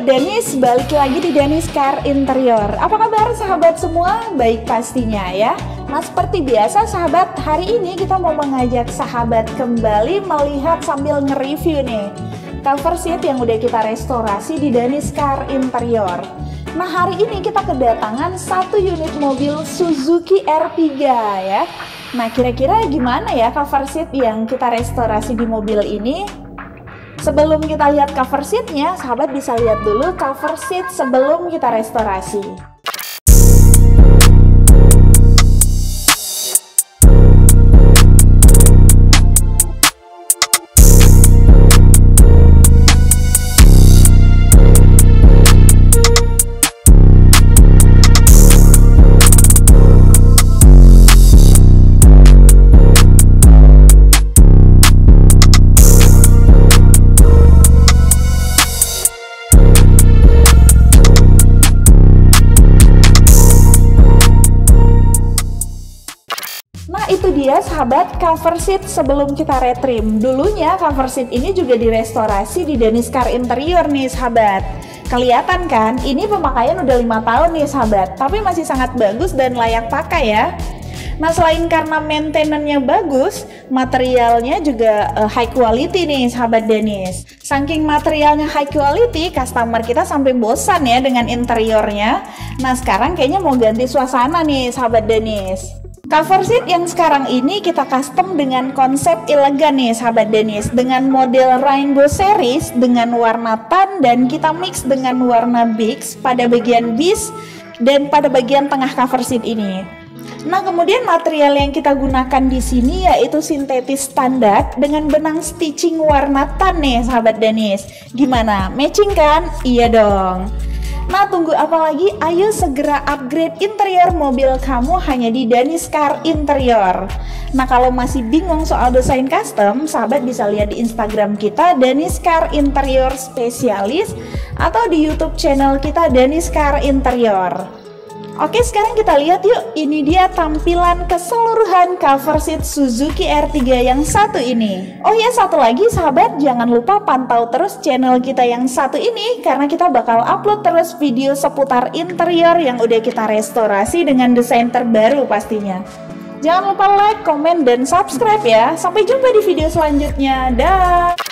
sahabat Danish, balik lagi di Danish Car Interior. Apa kabar sahabat semua? Baik pastinya ya. Nah seperti biasa sahabat, hari ini kita mau mengajak sahabat kembali melihat sambil nge-review nih cover seat yang udah kita restorasi di Danish Car Interior. Nah hari ini kita kedatangan satu unit mobil Suzuki Ertiga ya. Nah kira-kira gimana ya cover seat yang kita restorasi di mobil ini? Sebelum kita lihat cover seatnya, sahabat bisa lihat dulu cover seat sebelum kita restorasi. Itu dia sahabat cover seat sebelum kita retrim. Dulunya cover seat ini juga direstorasi di Danish Car Interior nih sahabat. Kelihatan kan, ini pemakaian udah 5 tahun nih sahabat, tapi masih sangat bagus dan layak pakai ya. Nah selain karena maintenance-nya bagus, materialnya juga high quality nih sahabat Danish. Saking materialnya high quality, customer kita sampai bosan ya dengan interiornya. Nah sekarang kayaknya mau ganti suasana nih sahabat Danish. Cover seat yang sekarang ini kita custom dengan konsep elegan nih sahabat Danish, dengan model Rainbow Series dengan warna tan dan kita mix dengan warna beige pada bagian base dan pada bagian tengah cover seat ini. Nah kemudian material yang kita gunakan di sini yaitu sintetis standar dengan benang stitching warna tan nih sahabat Danish. Gimana? Matching kan? Iya dong. Nah tunggu apa lagi? Ayo segera upgrade interior mobil kamu hanya di Danish Car Interior. Nah kalau masih bingung soal desain custom, sahabat bisa lihat di Instagram kita Danish Car Interior Spesialis atau di YouTube channel kita Danish Car Interior. Oke sekarang kita lihat yuk, ini dia tampilan keseluruhan cover seat Suzuki Ertiga yang satu ini. Oh ya satu lagi sahabat, jangan lupa pantau terus channel kita yang satu ini karena kita bakal upload terus video seputar interior yang udah kita restorasi dengan desain terbaru pastinya. Jangan lupa like, komen, dan subscribe ya. Sampai jumpa di video selanjutnya. Dah.